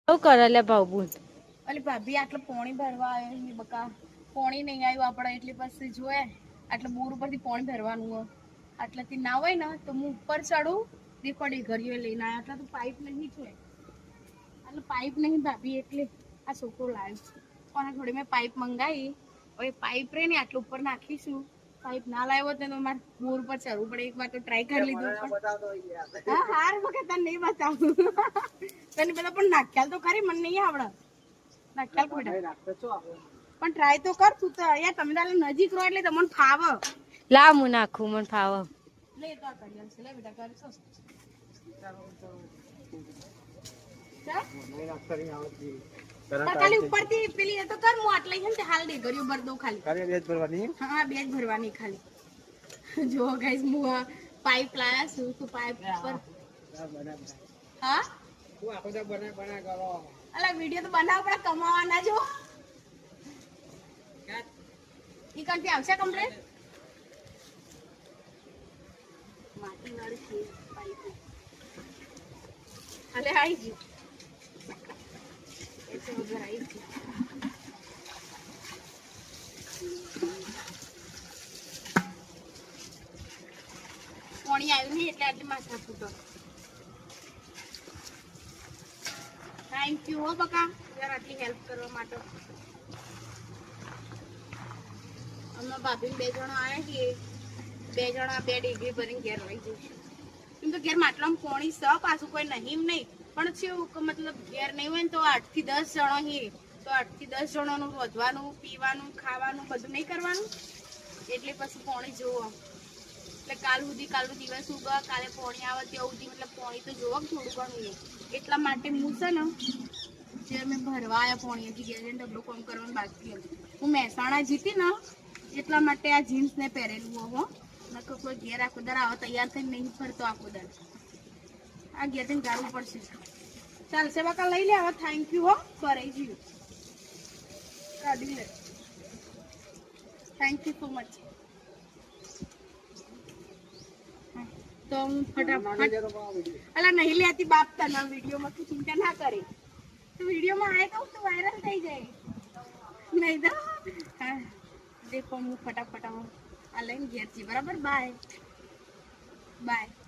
શું કરે લે ભાવબૂન? અલી ભાભી આટલે પોણી ભરવા આવ્યો ને બકા પોણી નહીં આવ્યું આપણે એટલે પછી જોએ આટલે બોર ઉપરથી પોણી ભરવાનું હોય આટલેથી ના હોય ને તો હું ઉપર ચડું પડી ઘડીઓ લઈને આવ્યા એટલે તો પાઇપ નહીં છે એટલે પાઇપ નહીં ભાભી એટલે આ છોકરો લાવ્યો પણ થોડી મેં પાઇપ મંગાવી હવે પાઇપ રે ને આટલે ઉપર નાખીશું પાઇપ ના લાવ્યો તો મારે બોર ઉપર ચડવું પડે એક વાર તો ટ્રાય કરી લીધું હા હાર વખત તને નહીં બતાવું તને બધા પણ નાખ્યાલ તો ખરી મને નહીં આવડે નાખ્યાલ પણ ટ્રાય તો કર તું તો યાર તમે તારે નજીક રહો એટલે તમને ફાવ લા હું નાખું મને ફાવ લે તો કરી આવશે લે બેટા કરશો ખાલી ઉપરથી પેલી એ તો કર હું આટલે છે ને હાલ દે ગરીબ ભર દો ખાલી બેજ ભરવાની હા બેજ ભરવાની ખાલી જો ગાઈસ હું પાઇપ લાયા છું તો પાઇપ પર હા તું આખો દા બના કરો અલા વિડિયો તો બનાવ પણ કમાવાના જો ઈ કંટી આવશે કમ્પ્લીટ માટી વાળી છે પાઇપ અલે આઈ ગયું એટલે વગર આઈ ગયું પાણી આવ્યું નહીં એટલે આટલી માથા ફૂટો થેન્ક યુ હો બકા યાર આટલી હેલ્પ કરવા માટે અમે ભાભી બે જણા આવ્યા છીએ બે જણા 2 ડિગ્રી ભરીને ઘેર રહી જઈશું કેમ તો ઘેર માટલામાં પોણી સ પાછું કોઈ નહીં પણ છે મતલબ ઘેર નહીં હોય ને તો 8 થી 10 જણો હી તો 8 થી 10 જણોનું વધવાનું પીવાનું ખાવાનું બધું નહીં કરવાનું એટલે પછી પોણી જોવો એટલે કાલ દિવસ ઉગા કાલે પોણી આવે ત્યાં સુધી મતલબ પોણી તો જોવો થોડું ઘણું એટલા માટે હું છે ને જે મેં ભરવા આવ્યા પોણી હજી ઘેર ડબલું કામ કરવાનું બાકી હતું હું મહેસાણા જીતી ને એટલા માટે આ જીન્સ ને પહેરેલું હો નકર કોઈ ઘેર આખો દર આવો તૈયાર થઈને નહીં ફરતો આખો દર આ ઘેર થઈને ગાળવું પડશે ચાલશે બકા લઈ લે હવે થેન્ક યુ હો કરાઈ ગયું કાઢી લે થેન્ક યુ સો મચ તો હું ફટાફટ અલા નહીં લેતી બાપ તને વિડીયોમાં તું ચિંતા ના કરે તું વિડીયોમાં આવે કહું તું વાયરલ થઈ જાય નહીં તો હા દેખો હું ફટાફટ આ લઈને ઘેર છી બરાબર બાય બાય